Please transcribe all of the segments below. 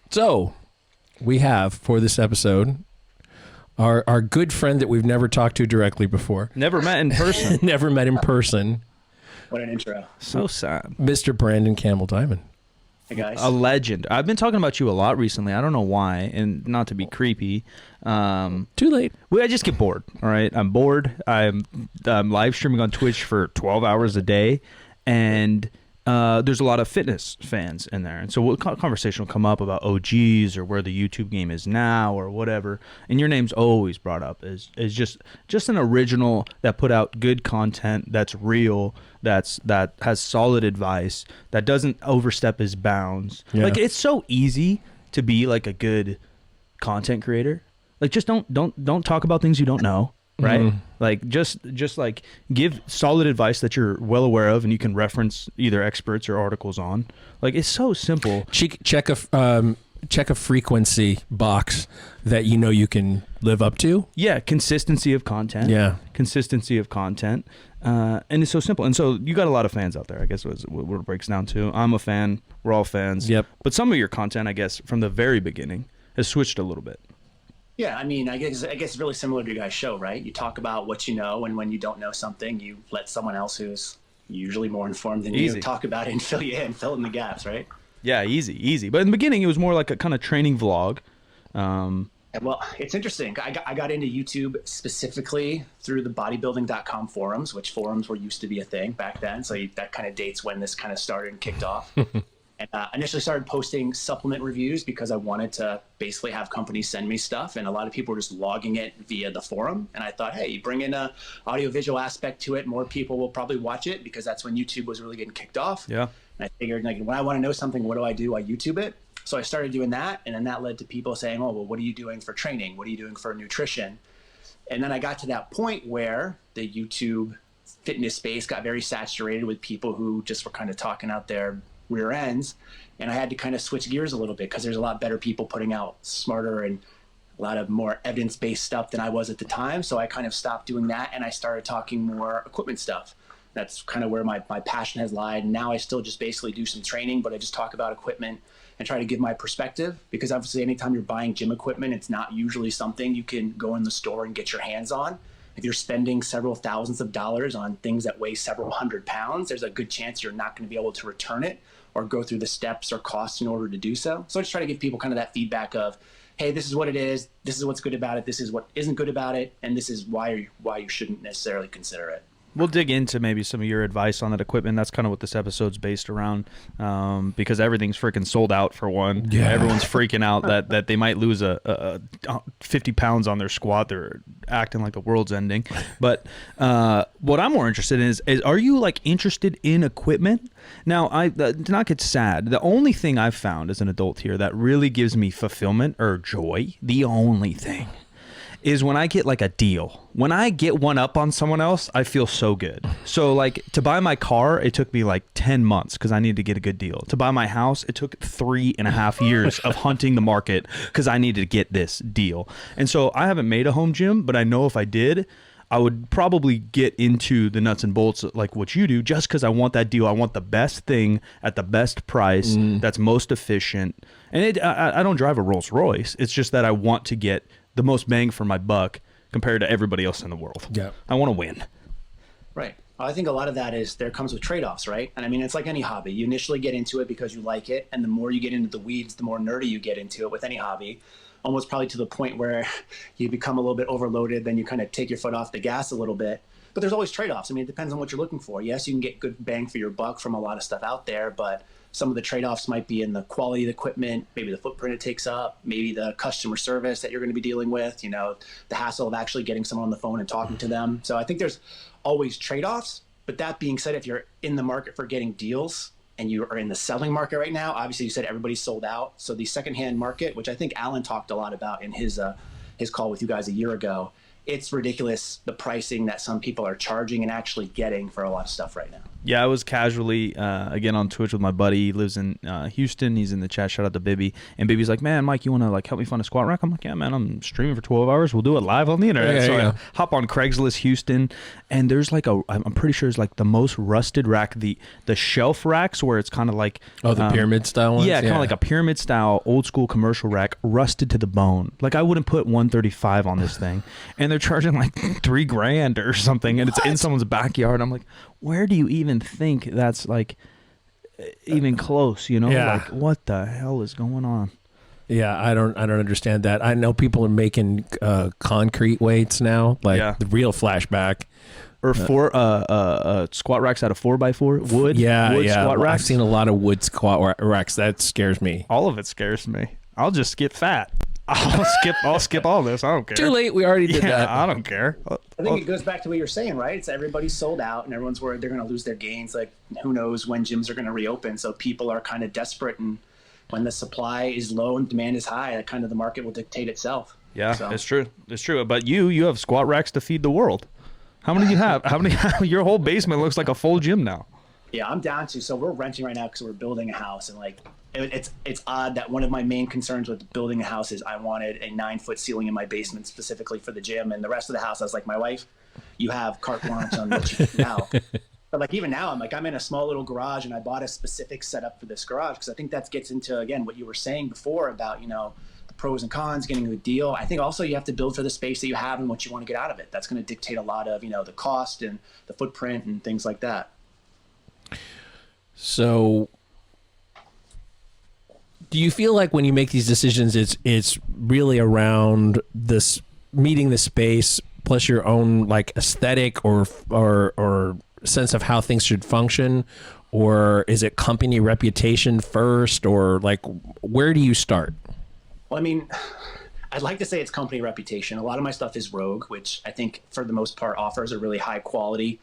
So we have for this episode our good friend that we've never talked to directly before. Never met in person. Never met in person. What an intro. So sad. Mr. Brandon Campbell Diamond. Hey, guys. A legend. I've been talking about you a lot recently. I don't know why, and not to be creepy. Too late. I just get bored, all right? I'm bored. I'm live streaming on Twitch for 12 hours a day, and there's a lot of fitness fans in there. And so conversation will come up about OGs or where the YouTube game is now or whatever, and your name's always brought up as just an original that put out good content that's real, that has solid advice, that doesn't overstep his bounds. Yeah. Like, it's so easy to be like a good content creator. Like, just don't talk about things you don't know, right? Mm-hmm. Like, just like give solid advice that you're well aware of and you can reference either experts or articles on. Like, it's so simple. Check a frequency box that you know you can live up to. Yeah, consistency of content. Yeah. Consistency of content. And it's so simple. And so you got a lot of fans out there, I guess, what it breaks down to. I'm a fan. We're all fans. Yep. But some of your content, I guess, from the very beginning has switched a little bit. Yeah, I mean, I guess it's really similar to your guys' show, right? You talk about what you know, and when you don't know something, you let someone else who's usually more informed than you talk about it and fill in the gaps, right? Yeah, easy. But in the beginning, it was more like a kind of training vlog. Well, it's interesting. I got into YouTube specifically through the bodybuilding.com forums, which forums were used to be a thing back then. So that kind of dates when this kind of started and kicked off. And initially started posting supplement reviews because I wanted to basically have companies send me stuff. And a lot of people were just logging it via the forum. And I thought, hey, you bring in a audio-visual aspect to it, more people will probably watch it, because that's when YouTube was really getting kicked off. Yeah. And I figured, like, when I want to know something, what do? I YouTube it. So I started doing that. And then that led to people saying, oh, well, what are you doing for training? What are you doing for nutrition? And then I got to that point where the YouTube fitness space got very saturated with people who just were kind of talking out their rear ends, and I had to kind of switch gears a little bit because there's a lot better people putting out smarter and a lot of more evidence-based stuff than I was at the time. So I kind of stopped doing that, and I started talking more equipment stuff. That's kind of where my passion has lied. Now I still just basically do some training, but I just talk about equipment and try to give my perspective, because obviously anytime you're buying gym equipment, it's not usually something you can go in the store and get your hands on. If you're spending several thousands of dollars on things that weigh several hundred pounds, there's a good chance you're not going to be able to return it or go through the steps or costs in order to do so. So I just try to give people kind of that feedback of, hey, this is what it is, this is what's good about it, this is what isn't good about it, and this is why you shouldn't necessarily consider it. We'll dig into maybe some of your advice on that equipment. That's kind of what this episode's based around, because everything's freaking sold out for one. Yeah. Everyone's freaking out that they might lose a 50 pounds on their squat. They're acting like the world's ending. But what I'm more interested in is are you like interested in equipment? Now, to not get sad, the only thing I've found as an adult here that really gives me fulfillment or joy, the only thing, is when I get like a deal. When I get one up on someone else, I feel so good. So like to buy my car, it took me like 10 months because I needed to get a good deal. To buy my house, it took 3.5 years of hunting the market because I needed to get this deal. And so I haven't made a home gym, but I know if I did, I would probably get into the nuts and bolts like what you do, just because I want that deal. I want the best thing at the best price that's most efficient. And I don't drive a Rolls Royce. It's just that I want to get the most bang for my buck compared to everybody else in the world. Yeah. I want to win. Right. I think a lot of that is there comes with trade-offs, right? And I mean, it's like any hobby. You initially get into it because you like it, and the more you get into the weeds, the more nerdy you get into it with any hobby, almost probably to the point where you become a little bit overloaded, then you kind of take your foot off the gas a little bit. But there's always trade-offs. I mean, it depends on what you're looking for. Yes, you can get good bang for your buck from a lot of stuff out there, but some of the trade-offs might be in the quality of the equipment, maybe the footprint it takes up, maybe the customer service that you're going to be dealing with, you know, the hassle of actually getting someone on the phone and talking to them. So I think there's always trade-offs. But that being said, if you're in the market for getting deals and you are in the selling market right now, obviously you said everybody's sold out. So the secondhand market, which I think Alan talked a lot about in his call with you guys a year ago, it's ridiculous the pricing that some people are charging and actually getting for a lot of stuff right now. Yeah, I was casually, again, on Twitch with my buddy. He lives in Houston. He's in the chat. Shout out to Bibby. And Bibby's like, man, Mike, you want to like help me find a squat rack? I'm like, yeah, man, I'm streaming for 12 hours. We'll do it live on the internet. Yeah, So yeah. I hop on Craigslist Houston, and there's like I'm pretty sure it's like the most rusted rack, the shelf racks where it's kind of like. Oh, the pyramid style ones? Yeah, kind of like a pyramid style, old school commercial rack, rusted to the bone. Like I wouldn't put 135 on this thing. And they're charging like $3,000 or something. And it's in someone's backyard. I'm like, where do you even think that's like even close, you know? Yeah. Like what the hell is going on? Yeah, I don't understand that. I know people are making concrete weights now, like the real flashback. Or squat racks out of 4x4 wood. Yeah, wood yeah. Squat racks. I've seen a lot of wood squat racks. That scares me. All of it scares me. I'll just skip fat. I'll skip all this. I don't care. Too late. We already did that. I don't care. I think it goes back to what you're saying, right? It's everybody's sold out and everyone's worried they're going to lose their gains. Like who knows when gyms are going to reopen. So people are kind of desperate, and when the supply is low and demand is high, that kind of the market will dictate itself. Yeah, so. It's true. It's true. But you have squat racks to feed the world. How many do you have? How many? Your whole basement looks like a full gym now. Yeah, I'm down to. So we're renting right now because we're building a house, and like it's odd that one of my main concerns with building a house is I wanted a 9-foot ceiling in my basement specifically for the gym, and the rest of the house I was like, my wife, you have carte blanche on what you do now. But like even now, I'm in a small little garage, and I bought a specific setup for this garage because I think that gets into again what you were saying before about the pros and cons, getting a good deal. I think also you have to build for the space that you have and what you want to get out of it. That's going to dictate a lot of the cost and the footprint and things like that. So, do you feel like when you make these decisions, it's really around this meeting the space plus your own like aesthetic or sense of how things should function, or is it company reputation first, or like where do you start? Well, I mean, I'd like to say it's company reputation. A lot of my stuff is Rogue, which I think for the most part offers a really high quality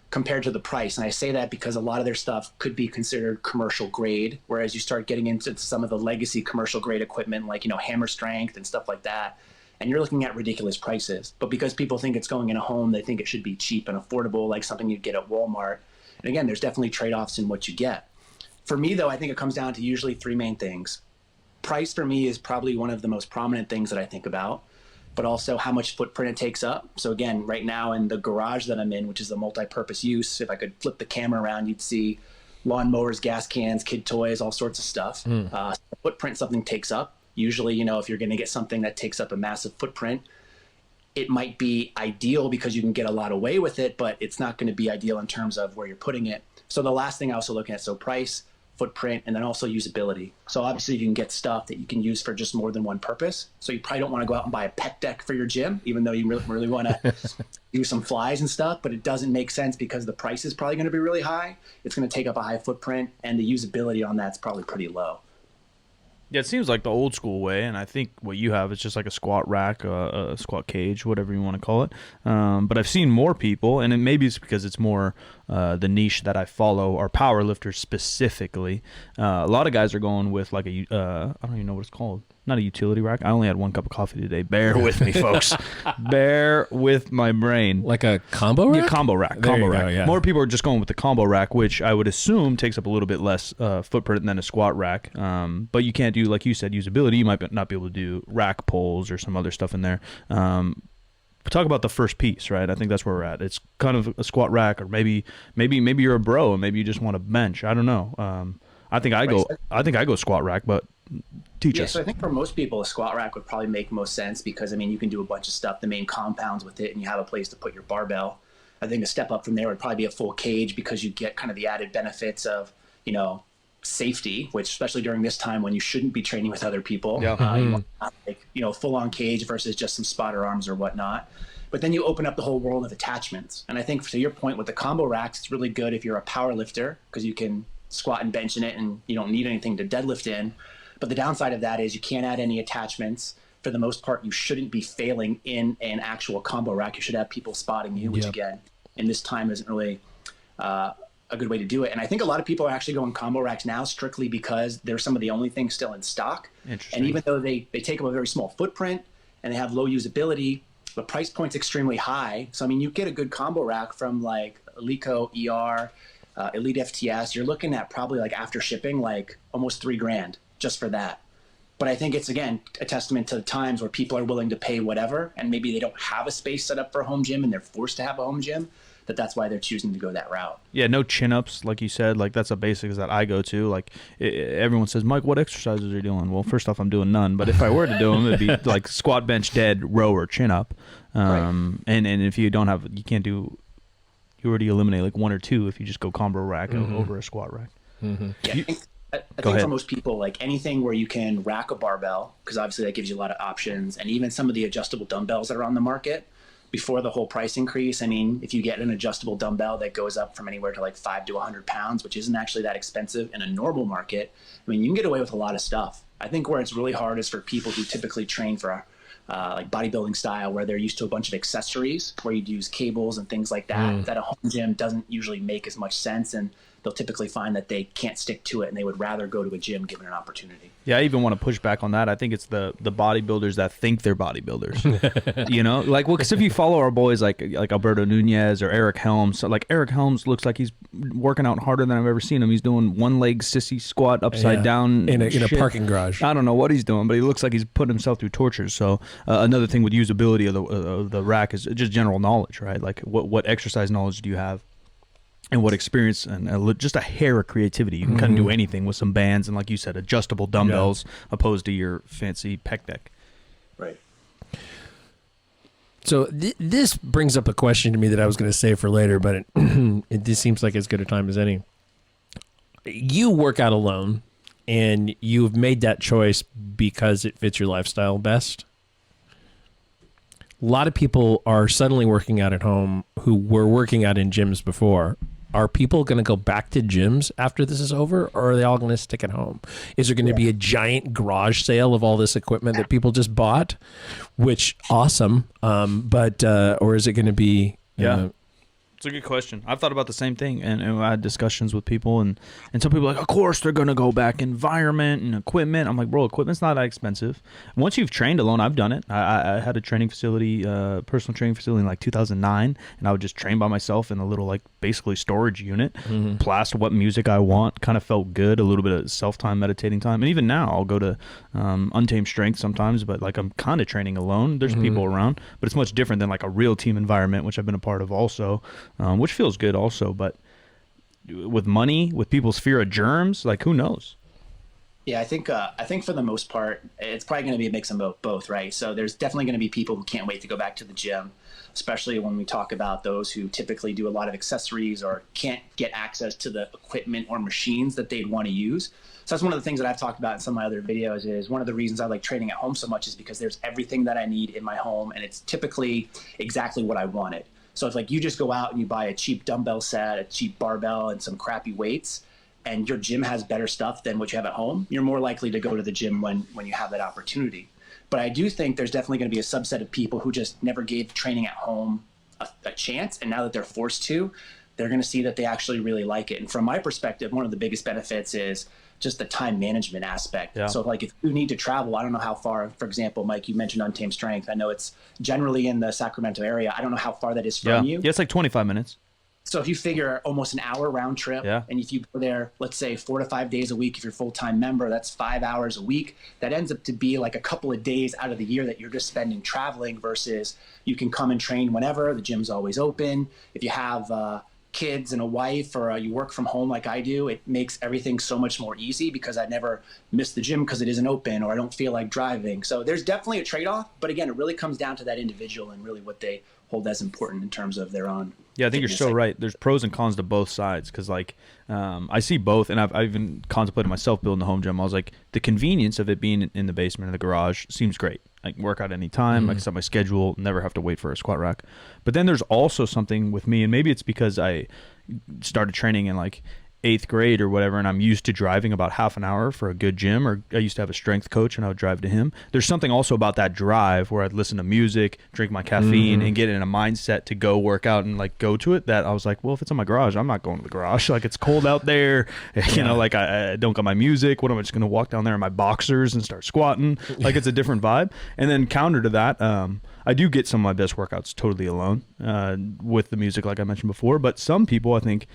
compared to the price. And I say that because a lot of their stuff could be considered commercial grade, whereas you start getting into some of the legacy commercial grade equipment like, hammer strength and stuff like that, and you're looking at ridiculous prices. But because people think it's going in a home, they think it should be cheap and affordable, like something you'd get at Walmart. And again, there's definitely trade-offs in what you get. For me, though, I think it comes down to usually three main things. Price for me is probably one of the most prominent things that I think about, but also how much footprint it takes up. So again, right now in the garage that I'm in, which is a multi-purpose use, if I could flip the camera around, you'd see lawnmowers, gas cans, kid toys, all sorts of stuff. The footprint something takes up. Usually, if you're going to get something that takes up a massive footprint, it might be ideal because you can get a lot away with it, but it's not going to be ideal in terms of where you're putting it. So the last thing I also look at, so price, footprint, and then also usability. So obviously you can get stuff that you can use for just more than one purpose. So you probably don't want to go out and buy a pet deck for your gym, even though you really want to do some flies and stuff, but it doesn't make sense because the price is probably going to be really high. It's going to take up a high footprint, and the usability on that's probably pretty low. Yeah, it seems like the old school way, and I think what you have is just like a squat rack, a squat cage, whatever you want to call it. But I've seen more people, and maybe it's because it's more the niche that I follow are power lifters specifically. A lot of guys are going with like I don't even know what it's called. Not a utility rack. I only had one cup of coffee today. Bear with me, folks. Bear with my brain. Like a combo rack? Yeah, combo rack. There Combo you rack. go, yeah. More people are just going with the combo rack, which I would assume takes up a little bit less footprint than a squat rack. But you can't do, like you said, usability. You might not be able to do rack pulls or some other stuff in there. Talk about the first piece, right? I think that's where we're at. It's kind of a squat rack, or maybe you're a bro and maybe you just want a bench. I don't know. I think I go squat rack, but teach us. So I think for most people, a squat rack would probably make most sense because, you can do a bunch of stuff, the main compounds with it, and you have a place to put your barbell. I think a step up from there would probably be a full cage because you get kind of the added benefits of, safety, which especially during this time when you shouldn't be training with other people, you want like, full on cage versus just some spotter arms or whatnot. But then you open up the whole world of attachments. And I think to your point with the combo racks, it's really good if you're a power lifter because you can squat and bench in it and you don't need anything to deadlift in. But the downside of that is you can't add any attachments. For the most part, you shouldn't be failing in an actual combo rack. You should have people spotting you, which again, in this time isn't really a good way to do it. And I think a lot of people are actually going combo racks now strictly because they're some of the only things still in stock. And even though they take up a very small footprint and they have low usability, the price point's extremely high. So, you get a good combo rack from like Eleiko, ER, Elite FTS, you're looking at probably like after shipping, like almost $3,000 just for that. But I think it's, again, a testament to the times where people are willing to pay whatever, and maybe they don't have a space set up for a home gym and they're forced to have a home gym, that's why they're choosing to go that route. Yeah, no chin-ups, like you said. Like, that's a basics that I go to. Like, everyone says, Mike, what exercises are you doing? Well, first off, I'm doing none. But if I were to do them, it'd be like squat, bench, dead, row, or chin-up. Right. And if you don't have, you can't do, you already eliminate like one or two if you just go combo rack over a squat rack. Yeah, I think for most people, like anything where you can rack a barbell, because obviously that gives you a lot of options, and even some of the adjustable dumbbells that are on the market before the whole price increase. I mean, if you get an adjustable dumbbell that goes up from anywhere to like 5 to 100 pounds, which isn't actually that expensive in a normal market, I mean, you can get away with a lot of stuff. I think where it's really hard is for people who typically train for like bodybuilding style, where they're used to a bunch of accessories, where you'd use cables and things like that, that a home gym doesn't usually make as much sense. And they'll typically find that they can't stick to it, and they would rather go to a gym given an opportunity. Yeah, I even want to push back on that. I think it's the bodybuilders that think they're bodybuilders. You know, like, well, because if you follow our boys like Alberto Nunez or Eric Helms, so like Eric Helms looks like he's working out harder than I've ever seen him. He's doing one leg sissy squat upside down in a parking garage. I don't know what he's doing, but he looks like he's putting himself through tortures. So another thing with usability of the rack is just general knowledge, right? Like what exercise knowledge do you have? And what experience and just a hair of creativity. You can kind of do anything with some bands and, like you said, adjustable dumbbells opposed to your fancy pec deck. Right. So this brings up a question to me that I was going to save for later, but it just seems like as good a time as any. You work out alone, and you've made that choice because it fits your lifestyle best. A lot of people are suddenly working out at home who were working out in gyms before. Are people going to go back to gyms after this is over, or are they all going to stick at home? Is there going to be a giant garage sale of all this equipment that people just bought, which awesome, but or is it going to be It's a good question. I've thought about the same thing, and I had discussions with people, and some people are like, of course they're going to go back. Environment and equipment. I'm like, bro, equipment's not that expensive. Once you've trained alone, I've done it. I had a training facility, personal training facility in like 2009, and I would just train by myself in a little like basically storage unit, blast what music I want. Kind of felt good, a little bit of self-time, meditating time. And even now I'll go to Untamed Strength sometimes, but like I'm kind of training alone. There's people around, but it's much different than like a real team environment, which I've been a part of also. Which feels good also, but with money, with people's fear of germs, like who knows? Yeah, I think for the most part, it's probably going to be a mix of both, right? So there's definitely going to be people who can't wait to go back to the gym, especially when we talk about those who typically do a lot of accessories or can't get access to the equipment or machines that they'd want to use. So that's one of the things that I've talked about in some of my other videos. Is one of the reasons I like training at home so much is because there's everything that I need in my home, and it's typically exactly what I wanted. So it's like you just go out and you buy a cheap dumbbell set, a cheap barbell, and some crappy weights, and your gym has better stuff than what you have at home. You're more likely to go to the gym when you have that opportunity. But I do think there's definitely going to be a subset of people who just never gave training at home a chance, and now that they're forced to, they're going to see that they actually really like it. And from my perspective, one of the biggest benefits is just the time management aspect. Yeah. So like if you need to travel, I don't know how far, for example, Mike, you mentioned Untamed Strength. I know it's generally in the Sacramento area. I don't know how far that is from you. Yeah, it's like 25 minutes. So if you figure almost an hour round trip, and if you go there, let's say 4 to 5 days a week, if you're a full-time member, that's 5 hours a week. That ends up to be like a couple of days out of the year that you're just spending traveling versus you can come and train whenever. The gym's always open. If you have kids and a wife, or you work from home like I do, it makes everything so much more easy because I never miss the gym because it isn't open, or I don't feel like driving. So there's definitely a trade-off, but again, it really comes down to that individual and really what they hold as important in terms of their own. Yeah, I think you're so right. There's pros and cons to both sides because, like, I see both, and I've even contemplated myself building a home gym. I was like, the convenience of it being in the basement or the garage seems great. I can work out anytime. I can set my schedule, never have to wait for a squat rack. But then there's also something with me, and maybe it's because I started training in like 8th grade or whatever, and I'm used to driving about half an hour for a good gym, or I used to have a strength coach and I would drive to him. There's something also about that drive where I'd listen to music, drink my caffeine, and get in a mindset to go work out and like go to it, that I was like, well, if it's in my garage, I'm not going to the garage. Like, it's cold out there, you know, like I don't got my music. What am I just going to walk down there in my boxers and start squatting? Like, it's a different vibe. And then counter to that, I do get some of my best workouts totally alone with the music, like I mentioned before. But some people, I think,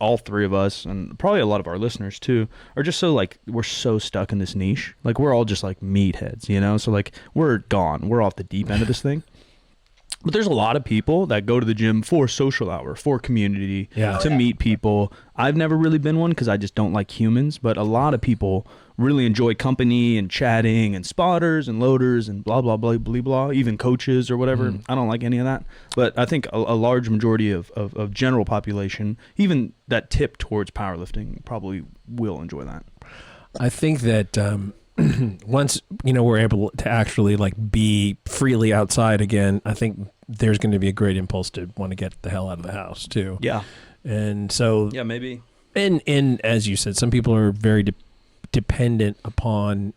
all three of us, and probably a lot of our listeners too, are just so like, we're so stuck in this niche. Like, we're all just like meatheads, you know? So like, we're gone. We're off the deep end of this thing. But there's a lot of people that go to the gym for social hour, for community, to meet people. I've never really been one because I just don't like humans, but a lot of people really enjoy company and chatting and spotters and loaders and blah, blah, blah, blah, blah, even coaches or whatever. I don't like any of that. But I think a large majority of general population, even that tip towards powerlifting, probably will enjoy that. I think that once, we're able to actually like be freely outside again, I think there's going to be a great impulse to want to get the hell out of the house too. Yeah. And so, yeah, maybe. And as you said, some people are very dependent upon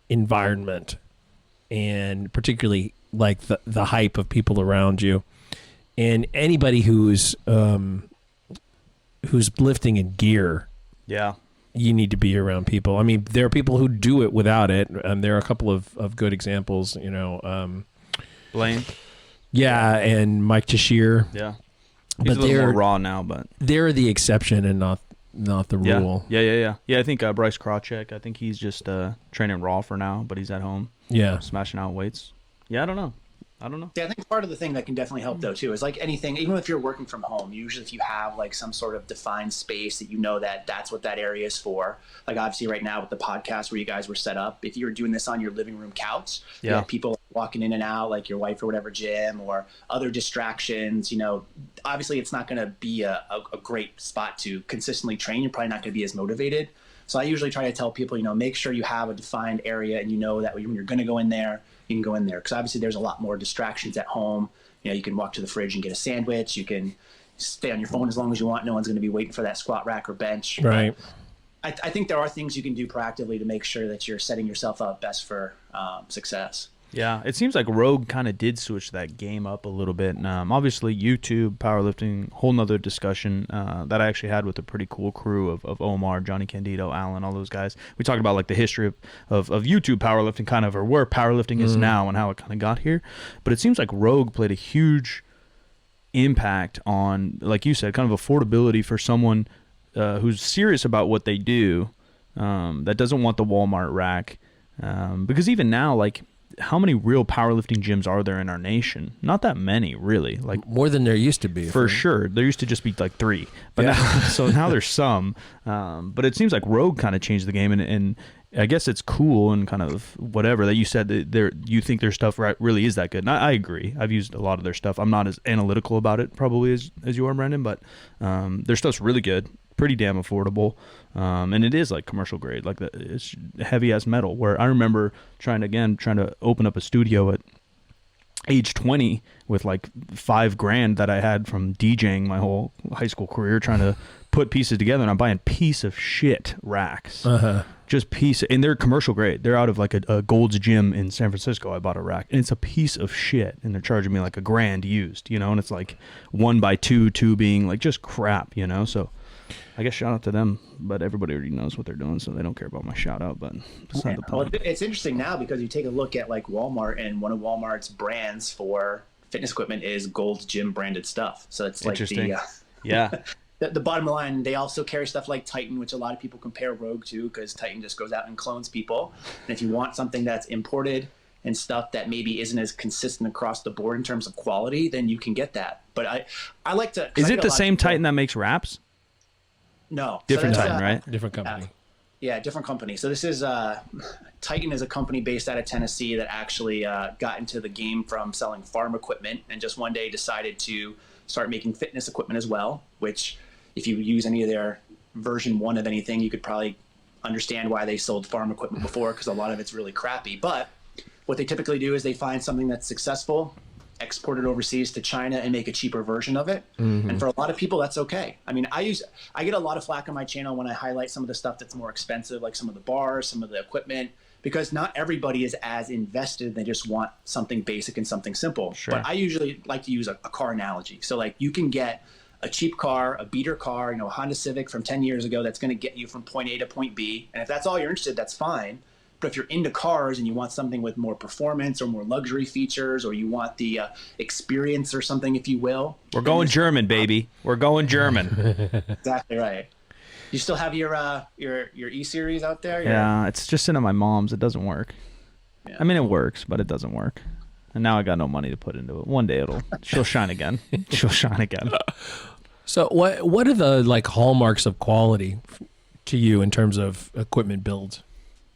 environment, and particularly like the hype of people around you. And anybody who's lifting in gear, you need to be around people. I mean, there are people who do it without it, and there are a couple of good examples. Blaine. Yeah, and Mike Tashir. Yeah. He's a little more raw now, but they're the exception and not the rule. Yeah. I think Bryce Krawczyk, I think he's just training raw for now, but he's at home. Yeah. Smashing out weights. Yeah, I don't know. Yeah, I think part of the thing that can definitely help though too is like anything, even if you're working from home, usually if you have like some sort of defined space that that's what that area is for. Like obviously right now with the podcast where you guys were set up, if you were doing this on your living room couch, you have people walking in and out, like your wife or whatever gym or other distractions, obviously it's not going to be a great spot to consistently train. You're probably not going to be as motivated. So I usually try to tell people, make sure you have a defined area and that when you're going to go in there, you can go in there, because obviously there's a lot more distractions at home. You can walk to the fridge and get a sandwich. You can stay on your phone as long as you want. No one's going to be waiting for that squat rack or bench. Right. I think there are things you can do proactively to make sure that you're setting yourself up best for success. Yeah, it seems like Rogue kind of did switch that game up a little bit. And, obviously, YouTube, powerlifting, whole nother discussion that I actually had with a pretty cool crew of Omar, Johnny Candido, Alan, all those guys. We talked about like the history of YouTube powerlifting kind of, or where powerlifting is now and how it kind of got here. But it seems like Rogue played a huge impact on, like you said, kind of affordability for someone who's serious about what they do, that doesn't want the Walmart rack. Because even now, like, how many real powerlifting gyms are there in our nation? Not that many, really. Like more than there used to be. For sure. There used to just be like 3. But now there's some. But it seems like Rogue kind of changed the game, and I guess it's cool and kind of whatever that you said that you think their stuff really is that good. And I agree. I've used a lot of their stuff. I'm not as analytical about it probably as you are, Brandon, but their stuff's really good. Pretty damn affordable, and it is like commercial grade, like it's heavy as metal. Where I remember trying to open up a studio at age 20 with like $5,000 that I had from DJing my whole high school career, trying to put pieces together, and I'm buying piece of shit racks, just and they're commercial grade. They're out of like a Gold's Gym in San Francisco. I bought a rack, and it's a piece of shit, and they're charging me like $1,000 used, and it's like 1x2 tubing, like just crap, so. I guess shout out to them, but everybody already knows what they're doing, so they don't care about my shout out. But beside the point. Well, it's interesting now because you take a look at like Walmart, and one of Walmart's brands for fitness equipment is Gold's Gym branded stuff. So it's like the bottom line. They also carry stuff like Titan, which a lot of people compare Rogue to, because Titan just goes out and clones people. And if you want something that's imported and stuff that maybe isn't as consistent across the board in terms of quality, then you can get that. But I like to. Is it the same Titan that makes wraps? No. Different Titan, right? Different company. Yeah, different company. So this is Titan is a company based out of Tennessee that actually got into the game from selling farm equipment, and just one day decided to start making fitness equipment as well, which if you use any of their version 1 of anything, you could probably understand why they sold farm equipment before, because a lot of it's really crappy. But what they typically do is they find something that's successful, export it overseas to China, and make a cheaper version of it. And for a lot of people, that's okay. I mean, I get a lot of flack on my channel when I highlight some of the stuff that's more expensive, like some of the bars, some of the equipment, because not everybody is as invested. They just want something basic and something simple. Sure. But I usually like to use a car analogy. So like you can get a cheap car, a beater car, a Honda Civic from 10 years ago that's going to get you from point A to point B. And if that's all you're interested, that's fine. But if you're into cars and you want something with more performance or more luxury features, or you want the experience or something, if you will. We're going German, baby. We're going German. Exactly right. You still have your E-Series out there? Yeah, it's just sitting at my mom's. It doesn't work. Yeah. I mean, it works, but it doesn't work. And now I got no money to put into it. One day she'll shine again. She'll shine again. So what are the like hallmarks of quality to you in terms of equipment builds?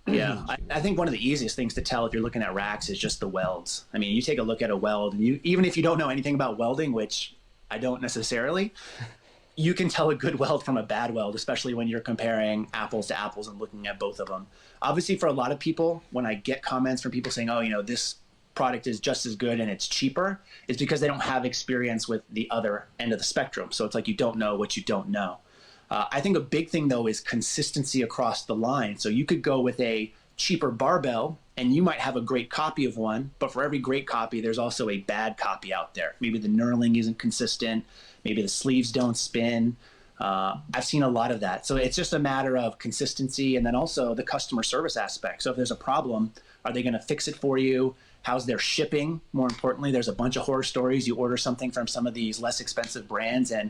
Yeah, I think one of the easiest things to tell if you're looking at racks is just the welds. I mean, you take a look at a weld, and even if you don't know anything about welding, which I don't necessarily, you can tell a good weld from a bad weld, especially when you're comparing apples to apples and looking at both of them. Obviously, for a lot of people, when I get comments from people saying, oh, this product is just as good and it's cheaper, it's because they don't have experience with the other end of the spectrum. So it's like you don't know what you don't know. I think a big thing, though, is consistency across the line. So you could go with a cheaper barbell and you might have a great copy of one, but for every great copy, there's also a bad copy out there. Maybe the knurling isn't consistent. Maybe the sleeves don't spin. I've seen a lot of that. So it's just a matter of consistency and then also the customer service aspect. So if there's a problem, are they going to fix it for you? How's their shipping? More importantly, there's a bunch of horror stories. You order something from some of these less expensive brands, and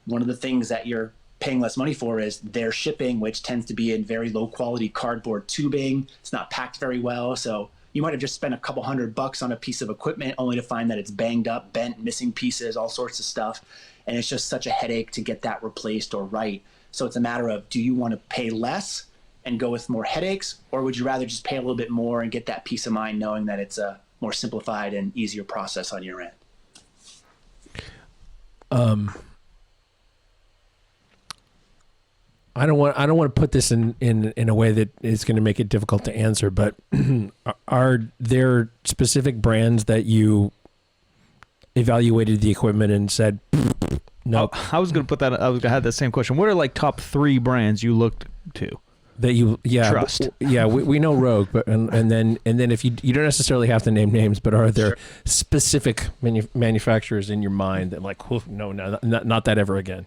one of the things that you're paying less money for is their shipping, which tends to be in very low quality cardboard tubing. It's not packed very well. So you might have just spent a couple $100 on a piece of equipment only to find that it's banged up, bent, missing pieces, all sorts of stuff. And it's just such a headache to get that replaced or right. So it's a matter of, do you want to pay less and go with more headaches, or would you rather just pay a little bit more and get that peace of mind knowing that it's a more simplified and easier process on your end? I don't want to put this in a way that is going to make it difficult to answer, but are there specific brands that you evaluated the equipment and said, no? I was going to put that. I had the same question. What are like top 3 brands you looked to that you trust? We know Rogue, but and then if you don't necessarily have to name names, but are there specific manufacturers in your mind that like, no, not that ever again?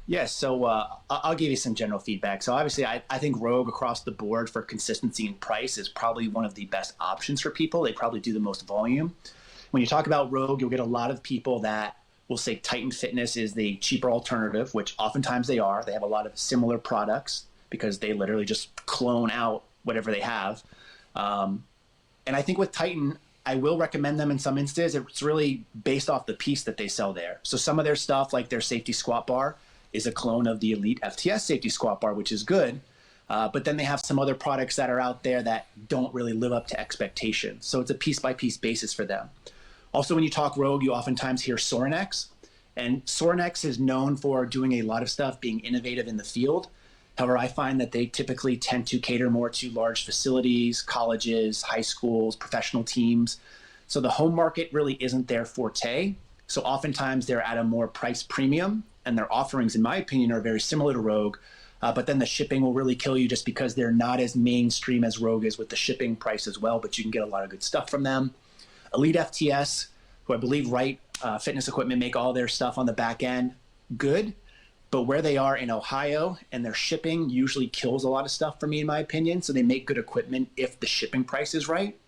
Yes, so I'll give you some general feedback. So obviously, I think Rogue across the board for consistency and price is probably one of the best options for people. They probably do the most volume. When you talk about Rogue, you'll get a lot of people that will say Titan Fitness is the cheaper alternative, which oftentimes they are. They have a lot of similar products because they literally just clone out whatever they have. And I think with Titan, I will recommend them in some instances. It's really based off the piece that they sell there. So some of their stuff, like their safety squat bar, is a clone of the Elite FTS safety squat bar, which is good. But then they have some other products that are out there that don't really live up to expectations. So it's a piece-by-piece basis for them. Also, when you talk Rogue, you oftentimes hear Sorinex. And Sorinex is known for doing a lot of stuff, being innovative in the field. However, I find that they typically tend to cater more to large facilities, colleges, high schools, professional teams. So the home market really isn't their forte. So oftentimes they're at a more price premium, and their offerings, in my opinion, are very similar to Rogue. But then the shipping will really kill you just because they're not as mainstream as Rogue is with the shipping price as well, but you can get a lot of good stuff from them. Elite FTS, who I believe Right Fitness Equipment make all their stuff on the back end, good. But where they are in Ohio and their shipping usually kills a lot of stuff for me, in my opinion. So they make good equipment if the shipping price is right.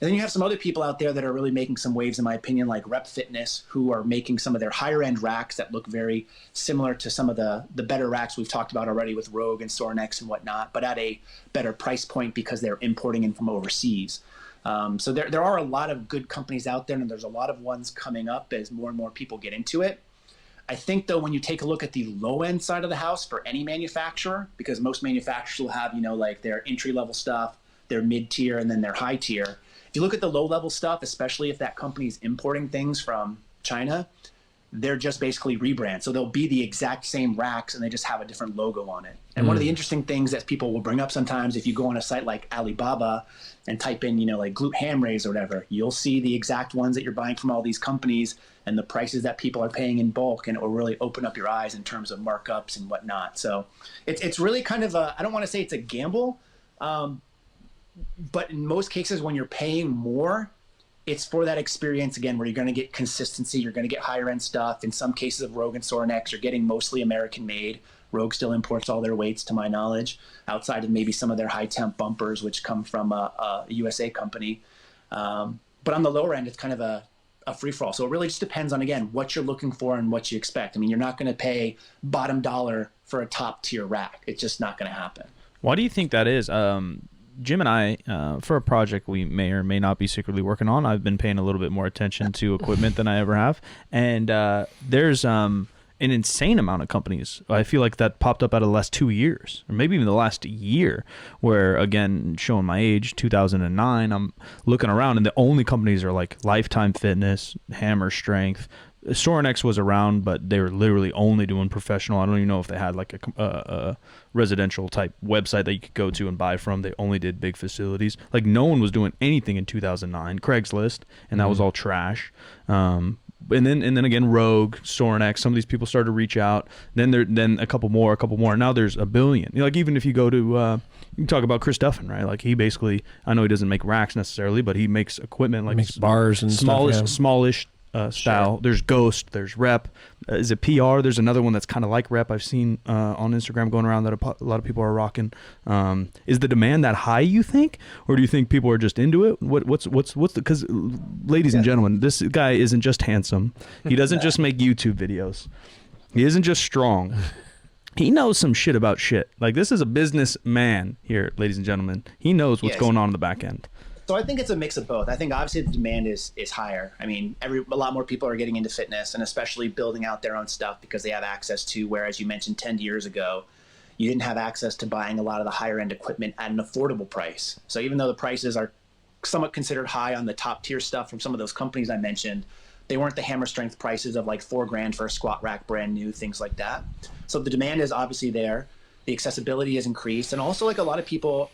And then you have some other people out there that are really making some waves, in my opinion, like Rep Fitness, who are making some of their higher end racks that look very similar to some of the better racks we've talked about already with Rogue and Sorinex and whatnot, but at a better price point because they're importing in from overseas. So there are a lot of good companies out there, and there's a lot of ones coming up as more and more people get into it. I think, though, when you take a look at the low end side of the house for any manufacturer, because most manufacturers will have, like their entry level stuff, their mid tier, and then their high tier. If you look at the low level stuff, especially if that company is importing things from China, they're just basically rebrands. So they'll be the exact same racks and they just have a different logo on it. And one of the interesting things that people will bring up sometimes, if you go on a site like Alibaba and type in, like glute ham raise or whatever, you'll see the exact ones that you're buying from all these companies and the prices that people are paying in bulk, and it will really open up your eyes in terms of markups and whatnot. So it's really kind of I don't want to say it's a gamble, but in most cases when you're paying more, it's for that experience, again, where you're going to get consistency, you're going to get higher end stuff. In some cases of Rogue and Sorinex, you're getting mostly American made. Rogue still imports all their weights, to my knowledge, outside of maybe some of their high temp bumpers, which come from a USA company. But on the lower end, it's kind of a free for all. So it really just depends on, again, what you're looking for and what you expect. I mean, you're not going to pay bottom dollar for a top tier rack. It's just not going to happen. Why do you think that is? Jim and I, for a project we may or may not be secretly working on, I've been paying a little bit more attention to equipment than I ever have. And there's an insane amount of companies, I feel like, that popped up out of the last 2 years, or maybe even the last year, where, again, showing my age, 2009, I'm looking around, and the only companies are like Lifetime Fitness, Hammer Strength. Sorinex was around, but they were literally only doing professional. I don't even know if they had like a residential type website that you could go to and buy from. They only did big facilities. Like, no one was doing anything in 2009. Craigslist, and that was all trash. And then again, Rogue, Sorinex, some of these people started to reach out. Then a couple more. Now there's a billion. You know, like, even if you go to you can talk about Chris Duffin, right? Like, he basically, I know he doesn't make racks necessarily, but he makes equipment, like, makes bars and smallish style. Sure. There's Ghost, there's Rep. Is it PR? There's another one that's kind of like Rep I've seen on Instagram going around that a lot of people are rocking. Is the demand that high, you think? Or do you think people are just into it? What's the, because, ladies and gentlemen, this guy isn't just handsome. He doesn't just make YouTube videos. He isn't just strong. He knows some shit about shit. Like, this is a businessman here, ladies and gentlemen. He knows what's going on in the back end. So I think it's a mix of both. I think obviously the demand is higher. I mean, a lot more people are getting into fitness, and especially building out their own stuff because they have access to, whereas you mentioned 10 years ago, you didn't have access to buying a lot of the higher end equipment at an affordable price. So even though the prices are somewhat considered high on the top tier stuff from some of those companies I mentioned, they weren't the Hammer Strength prices of like $4,000 for a squat rack, brand new, things like that. So the demand is obviously there. The accessibility has increased. And also, like, a lot of people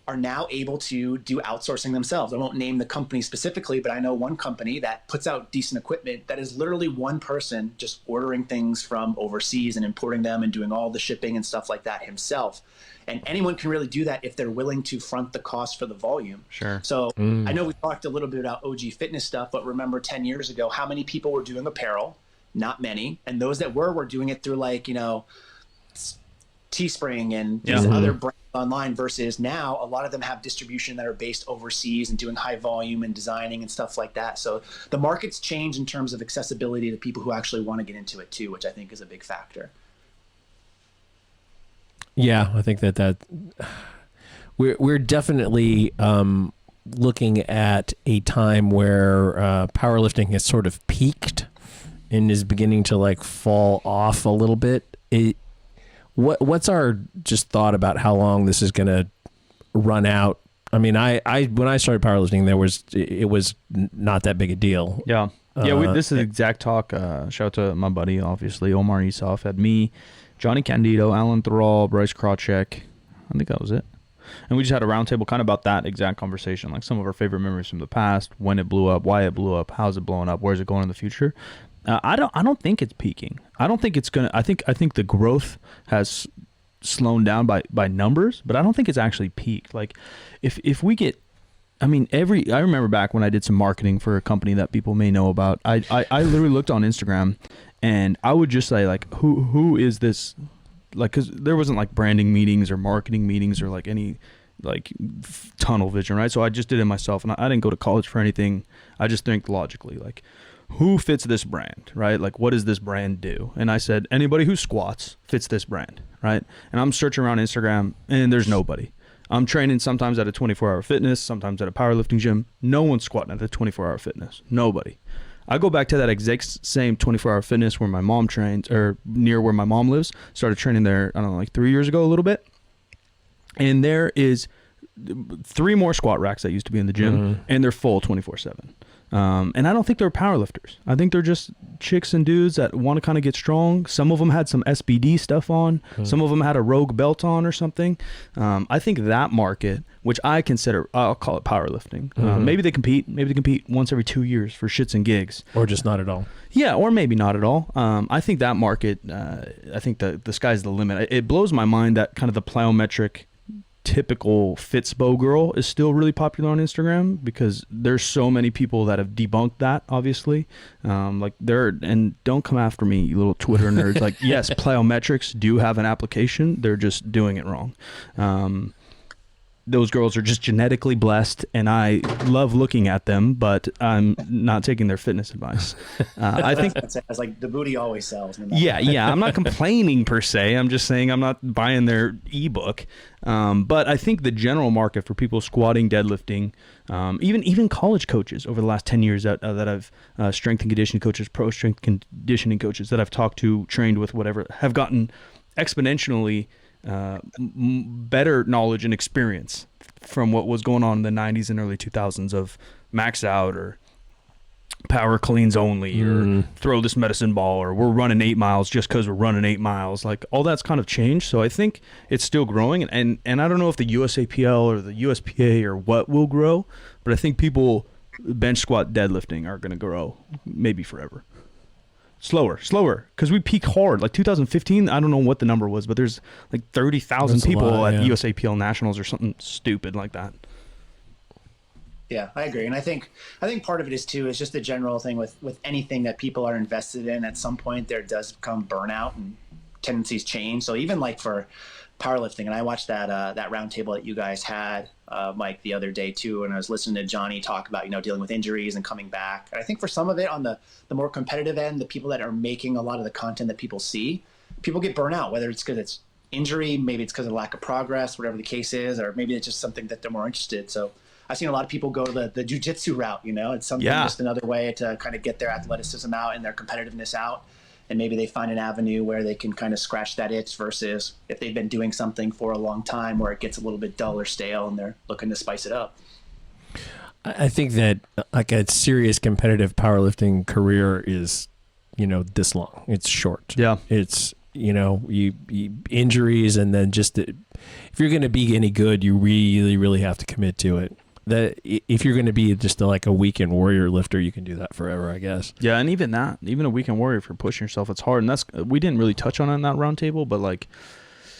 are now able to do outsourcing themselves. I won't name the company specifically, but I know one company that puts out decent equipment that is literally one person just ordering things from overseas and importing them and doing all the shipping and stuff like that himself. And anyone can really do that if they're willing to front the cost for the volume. Sure. So I know we talked a little bit about OG fitness stuff, but remember 10 years ago, how many people were doing apparel? Not many. And those that were doing it through, like, you know, Teespring and these other brands online, versus now a lot of them have distribution that are based overseas and doing high volume and designing and stuff like that. So the market's changed in terms of accessibility to people who actually want to get into it too, which I think is a big factor. Yeah, I think that we're definitely looking at a time where powerlifting has sort of peaked and is beginning to, like, fall off a little bit. What's our just thought about how long this is going to run out? I mean, I when I started powerlifting, it was not that big a deal. Yeah. This is exact talk. Shout out to my buddy, obviously, Omar Isaf, had me, Johnny Candido, Alan Thrall, Bryce Krawcheck. I think that was it. And we just had a roundtable kind of about that exact conversation, like some of our favorite memories from the past, when it blew up, why it blew up, how's it blowing up, where's it going in the future. I don't think it's peaking. I don't think it's gonna. I think the growth has slowed down by numbers, but I don't think it's actually peaked. Like, if we get, I mean, I remember back when I did some marketing for a company that people may know about. I literally looked on Instagram, and I would just say, like, who is this? Like, because there wasn't like branding meetings or marketing meetings or like any like tunnel vision, right? So I just did it myself, and I didn't go to college for anything. I just think logically, like, who fits this brand, right? Like, what does this brand do? And I said, anybody who squats fits this brand, right? And I'm searching around Instagram, and there's nobody. I'm training sometimes at a 24-hour fitness, sometimes at a powerlifting gym. No one's squatting at the 24-hour fitness. Nobody. I go back to that exact same 24-hour fitness where my mom trains, or near where my mom lives. Started training there, I don't know, like 3 years ago a little bit. And there is 3 more squat racks that used to be in the gym, and they're full 24/7. And I don't think they're powerlifters. I think they're just chicks and dudes that want to kind of get strong. Some of them had some SBD stuff on. Some of them had a Rogue belt on or something. I think that market, which I consider, I'll call it powerlifting. Maybe they compete. Maybe they compete once every 2 years for shits and gigs. Or just not at all. Yeah, or maybe not at all. I think that market, I think the sky's the limit. It blows my mind that kind of the plyometric typical Fitspo girl is still really popular on Instagram, because there's so many people that have debunked that, obviously. And don't come after me, you little Twitter nerds. Like, yes, plyometrics do have an application. They're just doing it wrong. Those girls are just genetically blessed, and I love looking at them, but I'm not taking their fitness advice. I think it's like the booty always sells. Yeah. I'm not complaining per se. I'm just saying I'm not buying their ebook. But I think the general market for people squatting, deadlifting, even college coaches over the last 10 years that I've strength and conditioning coaches, pro strength conditioning coaches that I've talked to, trained with, whatever, have gotten exponentially better knowledge and experience from what was going on in the 90s and early 2000s of max out or power cleans only or throw this medicine ball or we're running 8 miles just because we're running 8 miles. Like, all that's kind of changed. So I think it's still growing, and I don't know if the USAPL or the USPA or what will grow, but I think people bench squat deadlifting are going to grow maybe forever. Slower, because we peak hard. Like 2015, I don't know what the number was, but there's like 30,000 people at USAPL Nationals or something stupid like that. Yeah, I agree. And I think part of it is just the general thing with anything that people are invested in. At some point, there does come burnout and tendencies change. So even like for powerlifting, and I watched that roundtable that you guys had, Mike, the other day too, and I was listening to Johnny talk about, dealing with injuries and coming back. And I think for some of it on the more competitive end, the people that are making a lot of the content that people see, people get burnt out, whether it's because it's injury, maybe it's because of lack of progress, whatever the case is, or maybe it's just something that they're more interested. So I've seen a lot of people go the jiu-jitsu route, it's something just another way to kind of get their athleticism out and their competitiveness out. And maybe they find an avenue where they can kind of scratch that itch, versus if they've been doing something for a long time where it gets a little bit dull or stale and they're looking to spice it up. I think that like a serious competitive powerlifting career is, this long. It's short. Yeah. It's, you injuries, and then just if you're going to be any good, you really, really have to commit to it. That if you're going to be just like a weekend warrior lifter, you can do that forever, I guess. Yeah, and even a weekend warrior, if you're pushing yourself, it's hard. And we didn't really touch on it in that roundtable, but like,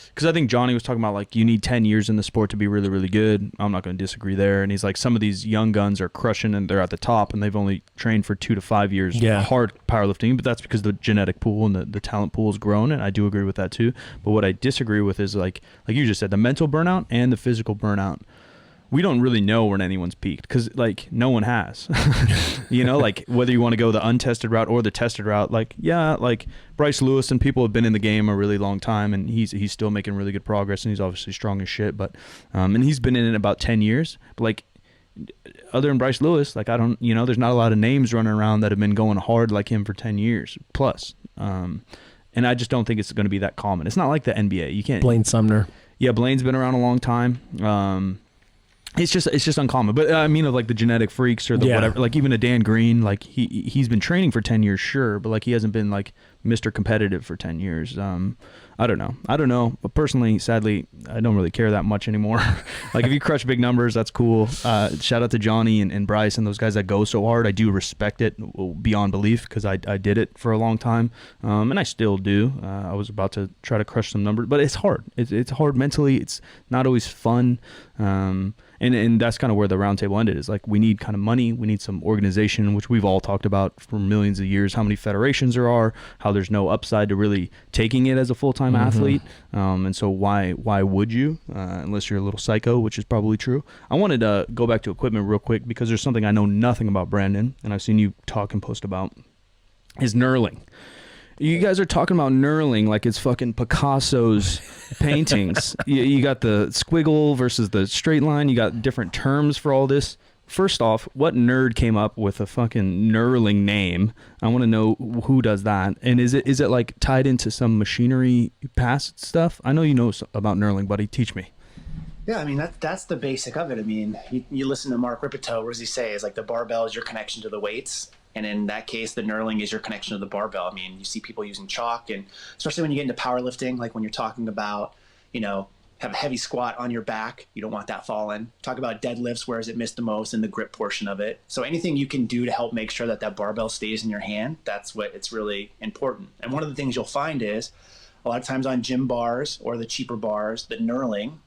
because I think Johnny was talking about like you need 10 years in the sport to be really, really good. I'm not going to disagree there. And he's like, some of these young guns are crushing and they're at the top, and they've only trained for 2 to 5 years hard powerlifting, but that's because the genetic pool and the talent pool has grown, and I do agree with that too. But what I disagree with is like you just said, the mental burnout and the physical burnout. We don't really know when anyone's peaked, because like no one has, like whether you want to go the untested route or the tested route, like Bryce Lewis and people have been in the game a really long time, and he's still making really good progress, and he's obviously strong as shit, but and he's been in it about 10 years, but like other than Bryce Lewis, like I don't, there's not a lot of names running around that have been going hard like him for 10 years plus. And I just don't think it's going to be that common. It's not like the NBA. You can't. Blaine Sumner. Yeah. Blaine's been around a long time. It's just uncommon, but I mean, of like the genetic freaks or the whatever, like even a Dan Green, like he's been training for 10 years, sure, but like he hasn't been like Mr. Competitive for 10 years. I don't know. But personally, sadly, I don't really care that much anymore. Like if you crush big numbers, that's cool. Shout out to Johnny and Bryce and those guys that go so hard. I do respect it beyond belief, because I did it for a long time, and I still do. I was about to try to crush some numbers, but it's hard. It's hard mentally. It's not always fun. And that's kind of where the roundtable ended, is like we need kind of money, we need some organization, which we've all talked about for millions of years, how many federations there are, how there's no upside to really taking it as a full-time athlete. And so why would you, unless you're a little psycho, which is probably true. I wanted to go back to equipment real quick, because there's something I know nothing about, Brandon, and I've seen you talk and post about, is knurling. You guys are talking about knurling like it's fucking Picasso's paintings. You got the squiggle versus the straight line. You got different terms for all this. First off, what nerd came up with a fucking knurling name? I want to know who does that. And is it like tied into some machinery past stuff? I know you know about knurling, buddy. Teach me. Yeah, I mean, that's the basic of it. I mean, you listen to Mark Ripito, what does he say? Is like the barbell is your connection to the weights. And in that case, the knurling is your connection to the barbell. I mean, you see people using chalk, and especially when you get into powerlifting, like when you're talking about, have a heavy squat on your back, you don't want that falling. Talk about deadlifts, where is it missed the most, in the grip portion of it. So anything you can do to help make sure that barbell stays in your hand, that's what it's really important. And one of the things you'll find is a lot of times on gym bars or the cheaper bars, the knurling,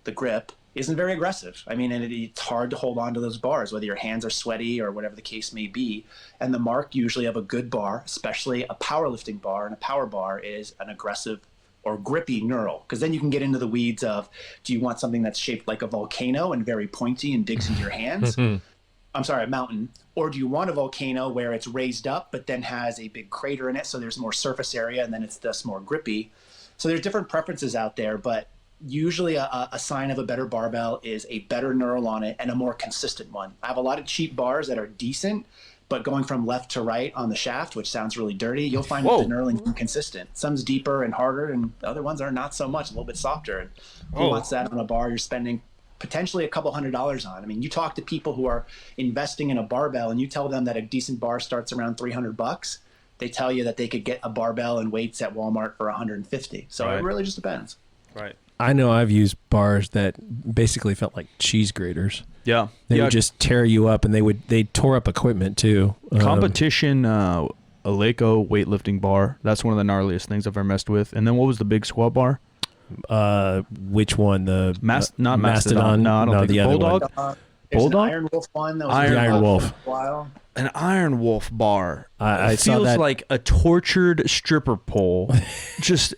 the grip, isn't very aggressive. I mean, and it's hard to hold on to those bars, whether your hands are sweaty or whatever the case may be. And the mark usually of a good bar, especially a powerlifting bar and a power bar, is an aggressive or grippy knurl. Because then you can get into the weeds of, do you want something that's shaped like a volcano and very pointy and digs into your hands? I'm sorry, a mountain. Or do you want a volcano where it's raised up but then has a big crater in it, so there's more surface area and then it's thus more grippy? So there's different preferences out there, but usually a sign of a better barbell is a better knurl on it and a more consistent one. I have a lot of cheap bars that are decent, but going from left to right on the shaft, which sounds really dirty, you'll find that the knurling is inconsistent. Some's deeper and harder, and the other ones are not so much, a little bit softer. And who wants that on a bar you're spending potentially a couple $100s on? I mean, you talk to people who are investing in a barbell and you tell them that a decent bar starts around $300. They tell you that they could get a barbell and weights at Walmart for $150. So It really just depends. Right. I know I've used bars that basically felt like cheese graters. Yeah. They would just tear you up, and they tore up equipment too. Competition, Eleiko weightlifting bar. That's one of the gnarliest things I've ever messed with. And then what was the big squat bar? Which one? The not Mastodon. No, I don't think the other Bulldog. one. Bulldog? An Iron Wolf one. That was Iron Wolf. An Iron Wolf bar. I it saw feels that. like a tortured stripper pole, just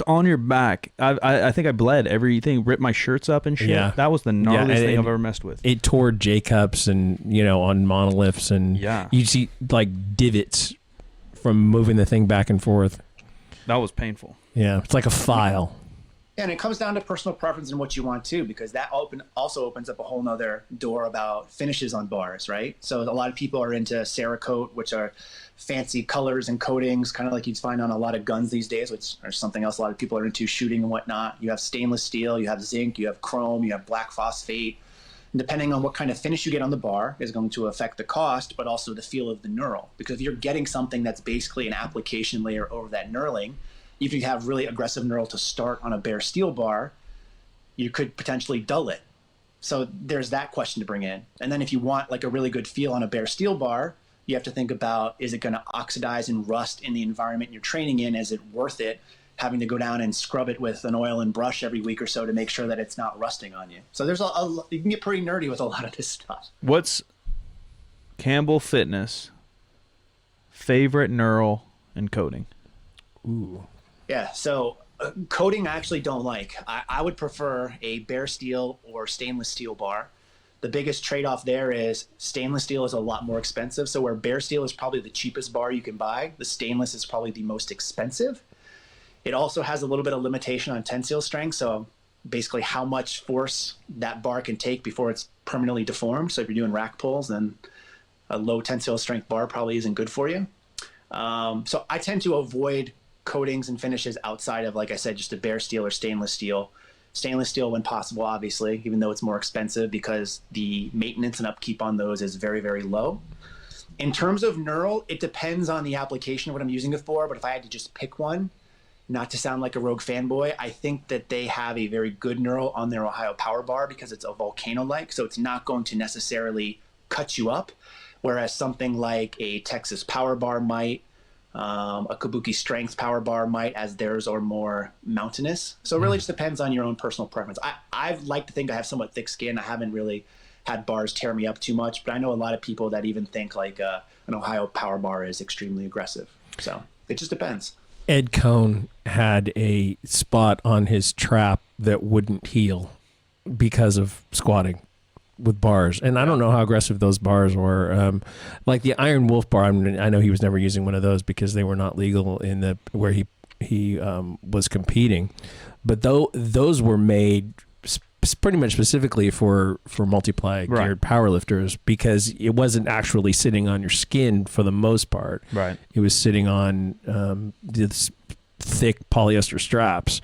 on your back. I think I bled everything, ripped my shirts up and shit. Yeah. That was the gnarliest thing and I've ever messed with. It tore J cups and on monoliths, and you see like divots from moving the thing back and forth. That was painful. Yeah, it's like a file. And it comes down to personal preference and what you want too, because that also opens up a whole nother door about finishes on bars, right? So a lot of people are into Cerakote, which are fancy colors and coatings, kind of like you'd find on a lot of guns these days, which are something else a lot of people are into, shooting and whatnot. You have stainless steel, you have zinc, you have chrome, you have black phosphate. And depending on what kind of finish you get on the bar is going to affect the cost, but also the feel of the knurl. Because if you're getting something that's basically an application layer over that knurling, if you have really aggressive knurl to start on a bare steel bar, you could potentially dull it. So there's that question to bring in. And then if you want like a really good feel on a bare steel bar, you have to think about, is it going to oxidize and rust in the environment you're training in? Is it worth it having to go down and scrub it with an oil and brush every week or so to make sure that it's not rusting on you? So there's you can get pretty nerdy with a lot of this stuff. What's Campbell Fitness favorite knurl and coating? Ooh. Yeah, so coating I actually don't like. I would prefer a bare steel or stainless steel bar. The biggest trade-off there is stainless steel is a lot more expensive. So where bare steel is probably the cheapest bar you can buy, the stainless is probably the most expensive. It also has a little bit of limitation on tensile strength. So basically how much force that bar can take before it's permanently deformed. So if you're doing rack pulls, then a low tensile strength bar probably isn't good for you. So I tend to avoid coatings and finishes outside of, like I said, just a bare steel or stainless steel. Stainless steel when possible, obviously, even though it's more expensive, because the maintenance and upkeep on those is very, very low. In terms of knurl, it depends on the application of what I'm using it for, but if I had to just pick one, not to sound like a rogue fanboy, I think that they have a very good knurl on their Ohio Power Bar because it's a volcano-like, so it's not going to necessarily cut you up, whereas something like a Texas Power Bar might, a Kabuki Strength Power Bar might, as theirs are more mountainous. So it really just depends on your own personal preference. I like to think I have somewhat thick skin. I haven't really had bars tear me up too much, but I know a lot of people that even think like an Ohio Power Bar is extremely aggressive. So it just depends. Ed Cohn had a spot on his trap that wouldn't heal because of squatting with bars, and I don't know how aggressive those bars were. Like the Iron Wolf bar, I know he was never using one of those because they were not legal in the where he was competing. But those were made pretty much specifically for multiply geared powerlifters, because it wasn't actually sitting on your skin for the most part. Right, it was sitting on this thick polyester straps.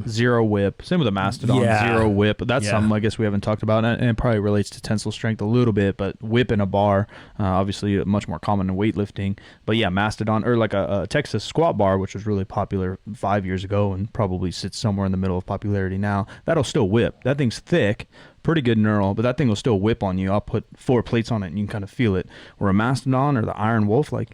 Zero whip. Same with the Mastodon. Zero whip. That's something I guess we haven't talked about, and it probably relates to tensile strength a little bit. But whip in a bar, obviously much more common in weightlifting. But yeah, Mastodon, or like a Texas squat bar, which was really popular 5 years ago and probably sits somewhere in the middle of popularity now. That'll still whip. That thing's thick, pretty good knurl, but that thing will still whip on you. I'll put 4 plates on it and you can kind of feel it. Or a Mastodon or the Iron Wolf, like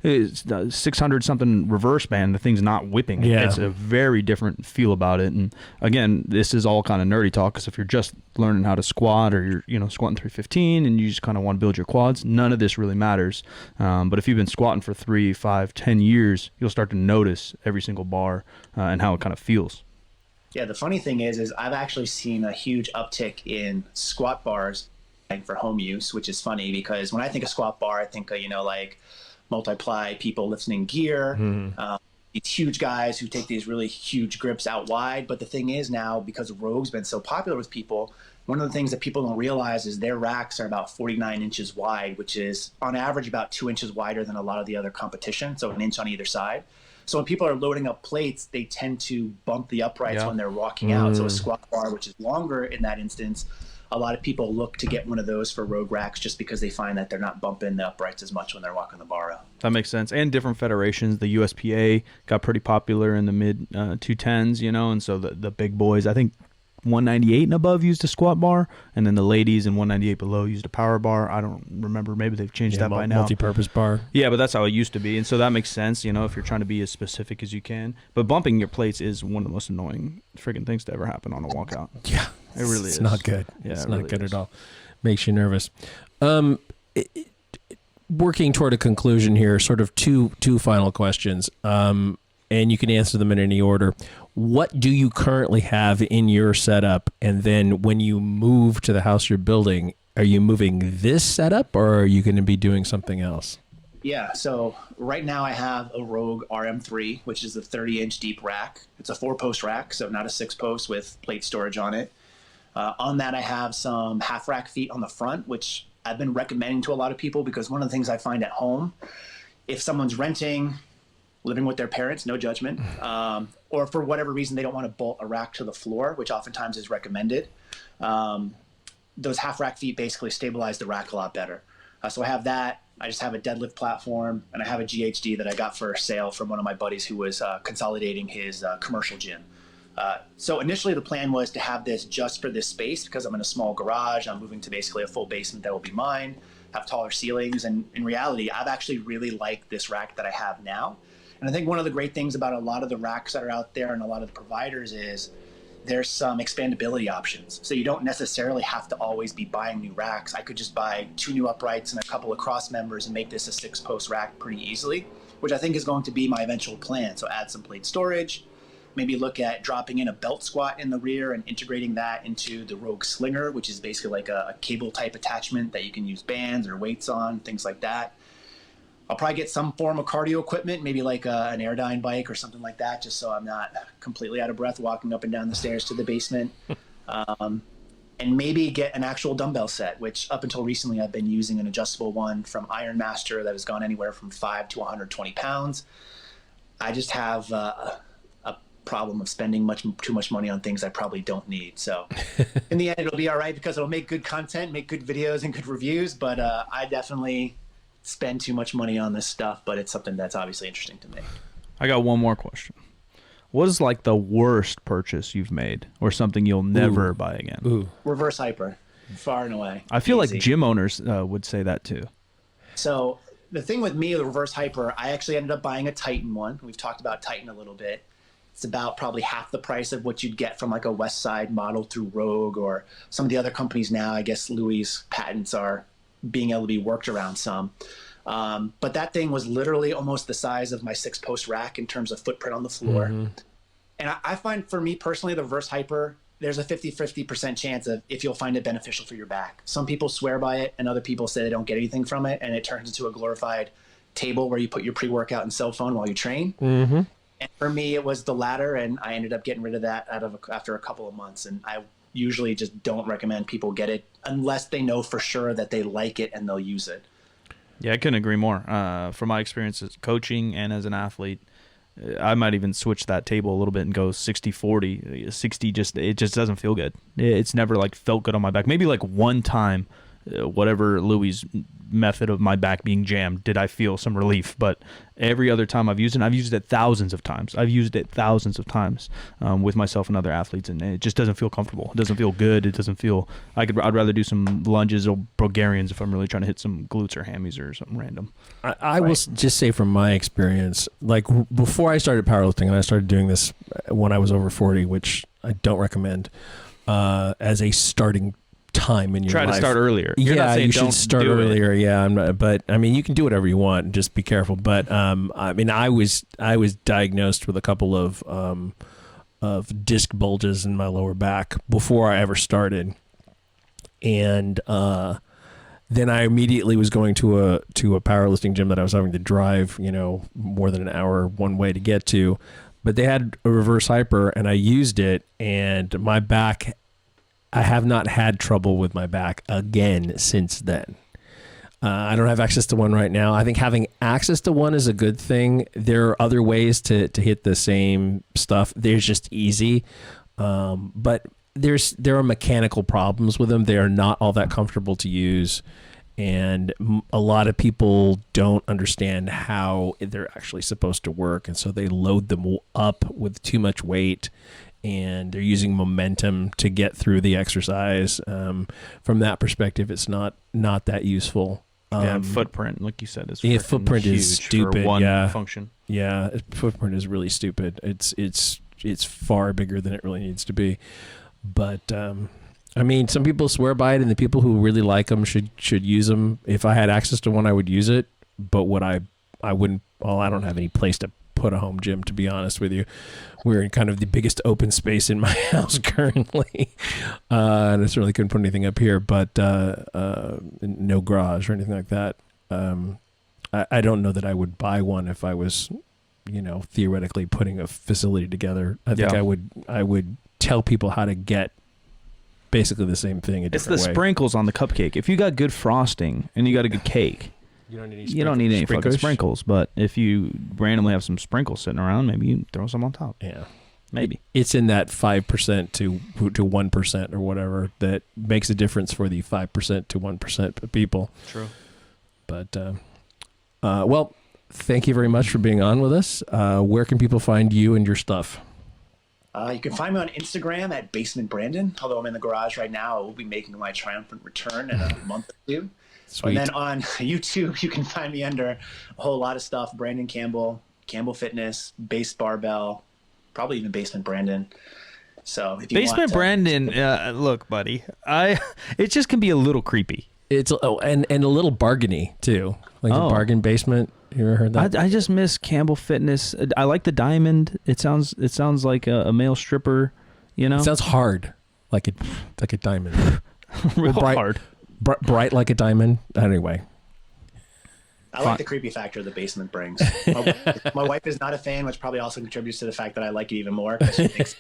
It's 600 something reverse band. The thing's not whipping. Yeah. It's a very different feel about it. And again, this is all kind of nerdy talk, because if you're just learning how to squat, or you're, you know, squatting 315 and you just kind of want to build your quads, none of this really matters. But if you've been squatting for 3, 5, 10 years, you'll start to notice every single bar and how it kind of feels. Yeah, the funny thing is I've actually seen a huge uptick in squat bars for home use, which is funny because when I think of squat bar, I think of, you know, like multiply people lifting gear, these huge guys who take these really huge grips out wide. But the thing is now, because Rogue's been so popular with people, one of the things that people don't realize is their racks are about 49 inches wide, which is on average about 2 inches wider than a lot of the other competition. So an inch on either side. So when people are loading up plates, they tend to bump the uprights when they're walking out. So a squat bar, which is longer in that instance, a lot of people look to get one of those for Rogue racks just because they find that they're not bumping the uprights as much when they're walking the bar out. That makes sense. And different federations. The USPA got pretty popular in the mid 210s, you know, and so the big boys, I think 198 and above used a squat bar, and then the ladies in 198 below used a power bar. I don't remember. Maybe they've changed that by now. Multi-purpose bar. Yeah, but that's how it used to be. And so that makes sense, you know, if you're trying to be as specific as you can. But bumping your plates is one of the most annoying freaking things to ever happen on a walkout. Yeah. It really is. It's not good. Yeah, it's it not really good is. at all. Makes you nervous. Working toward a conclusion here, sort of two final questions, and you can answer them in any order. What do you currently have in your setup? And then when you move to the house you're building, are you moving this setup, or are you going to be doing something else? Yeah, so right now I have a Rogue RM3, which is a 30-inch deep rack. It's a 4-post rack, so not a 6-post with plate storage on it. On that, I have some half rack feet on the front, which I've been recommending to a lot of people because one of the things I find at home, if someone's renting, living with their parents, no judgment, or for whatever reason they don't want to bolt a rack to the floor, which oftentimes is recommended, those half rack feet basically stabilize the rack a lot better. So I have that. I just have a deadlift platform, and I have a GHD that I got for sale from one of my buddies who was consolidating his commercial gym. So initially the plan was to have this just for this space because I'm in a small garage. I'm moving to basically a full basement that will be mine, have taller ceilings. And in reality, I've actually really liked this rack that I have now. And I think one of the great things about a lot of the racks that are out there and a lot of the providers is there's some expandability options. So you don't necessarily have to always be buying new racks. I could just buy 2 new uprights and a couple of cross members and make this a 6-post rack pretty easily, which I think is going to be my eventual plan. So add some plate storage, maybe look at dropping in a belt squat in the rear and integrating that into the Rogue Slinger, which is basically like a cable type attachment that you can use bands or weights on, things like that. I'll probably get some form of cardio equipment, maybe like an Airdyne bike or something like that, just so I'm not completely out of breath walking up and down the stairs to the basement. And maybe get an actual dumbbell set, which up until recently I've been using an adjustable one from Iron Master that has gone anywhere from 5 to 120 pounds. I just have a problem of spending too much money on things I probably don't need. So in the end, it'll be all right because it'll make good content, make good videos and good reviews. But I definitely spend too much money on this stuff, but it's something that's obviously interesting to me. I got one more question. What is like the worst purchase you've made, or something you'll never buy again? Ooh. Reverse hyper, far and away. I feel Easy. like gym owners would say that too. So the thing with me, the reverse hyper, I actually ended up buying a Titan one. We've talked about Titan a little bit. It's about probably half the price of what you'd get from like a West Side model through Rogue or some of the other companies now. I guess Louis' patents are being able to be worked around some. But that thing was literally almost the size of my 6-post rack in terms of footprint on the floor. Mm-hmm. And I find for me personally, the reverse hyper, there's a 50% chance of if you'll find it beneficial for your back. Some people swear by it and other people say they don't get anything from it. And it turns into a glorified table where you put your pre-workout and cell phone while you train. Mm-hmm. And for me, it was the latter. And I ended up getting rid of that after a couple of months. And I usually just don't recommend people get it unless they know for sure that they like it and they'll use it. Yeah, I couldn't agree more. From my experience as coaching and as an athlete, I might even switch that table a little bit and go 60-40. 60 it just doesn't feel good. It's never like felt good on my back. Maybe like one time whatever Louis' method of my back being jammed, did I feel some relief. But every other time I've used it, I've used it thousands of times. With myself and other athletes, and it just doesn't feel comfortable. It doesn't feel good. It doesn't feel. I'd rather do some lunges or Bulgarians if I'm really trying to hit some glutes or hammies or something random. I will just say from my experience, like before I started powerlifting, and I started doing this when I was over 40, which I don't recommend as a starting time in your life. Try to start earlier. You're not saying you should start earlier. Yeah, I'm not, but I mean, you can do whatever you want. Just be careful. But I mean, I was diagnosed with a couple of disc bulges in my lower back before I ever started, and then I immediately was going to a powerlifting gym that I was having to drive, more than an hour one way to get to. But they had a reverse hyper, and I used it, and my back, I have not had trouble with my back again since then. I don't have access to one right now. I think having access to one is a good thing. There are other ways to hit the same stuff. There's just easy. But there are mechanical problems with them. They are not all that comfortable to use. And a lot of people don't understand how they're actually supposed to work. And so they load them up with too much weight, and they're using momentum to get through the exercise. From that perspective, it's not that useful. Footprint, like you said, is footprint huge is stupid. For one yeah, function. Yeah, footprint is really stupid. It's far bigger than it really needs to be. But I mean, some people swear by it, and the people who really like them should use them. If I had access to one, I would use it. But I wouldn't. Well, I don't have any place to put a home gym, to be honest with you. We're in kind of the biggest open space in my house currently, and I certainly couldn't put anything up here, but no garage or anything like that. I don't know that I would buy one if I was, theoretically putting a facility together. I think I would tell people how to get basically the same thing a different way. It's the sprinkles on the cupcake. If you got good frosting and you got a good cake, you don't need any fucking sprinkles. But if you randomly have some sprinkles sitting around, maybe you throw some on top. Yeah, maybe it's in that 5% to 1% or whatever that makes a difference for the 5% to 1% of people. True. But well, thank you very much for being on with us. Where can people find you and your stuff? You can find me on Instagram at Basement Brandon. Although I'm in the garage right now, I will be making my triumphant return in a month or two. Sweet. And then on YouTube, you can find me under a whole lot of stuff: Brandon Campbell, Campbell Fitness, Base Barbell, probably even Basement Brandon. So if you Basement Brandon, look, buddy, it just can be a little creepy. It's and a little bargainy too, like a bargain basement. You ever heard that? I just miss Campbell Fitness. I like the diamond. It sounds like a male stripper. It sounds hard, like a diamond. Real hard. Bright like a diamond. Anyway, I like the creepy factor the basement brings. My wife is not a fan, which probably also contributes to the fact that I like it even more. She thinks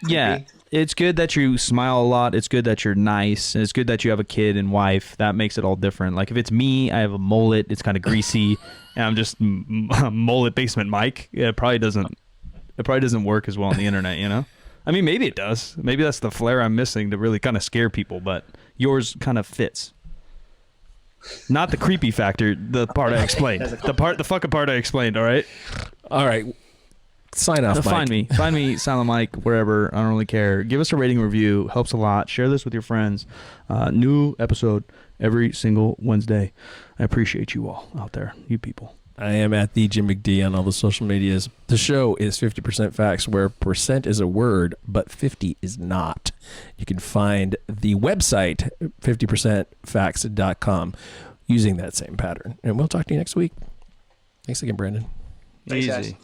yeah, it's good that you smile a lot. It's good that you're nice. It's good that you have a kid and wife. That makes it all different. Like if it's me, I have a mullet. It's kind of greasy, and I'm just mullet basement Mike. Yeah, it probably doesn't work as well on the internet. I mean, maybe it does. Maybe that's the flair I'm missing to really kind of scare people. But yours kind of fits. Not the creepy factor. The part I explained. The fucking part I explained. All right. Sign off, Mike. Find me, Silent Mike, wherever. I don't really care. Give us a rating review. Helps a lot. Share this with your friends. New episode every single Wednesday. I appreciate you all out there, you people. I am at the Jim McD on all the social medias. The show is 50% Facts, where percent is a word, but 50 is not. You can find the website, 50percentfacts.com, using that same pattern. And we'll talk to you next week. Thanks again, Brandon. Thanks, guys.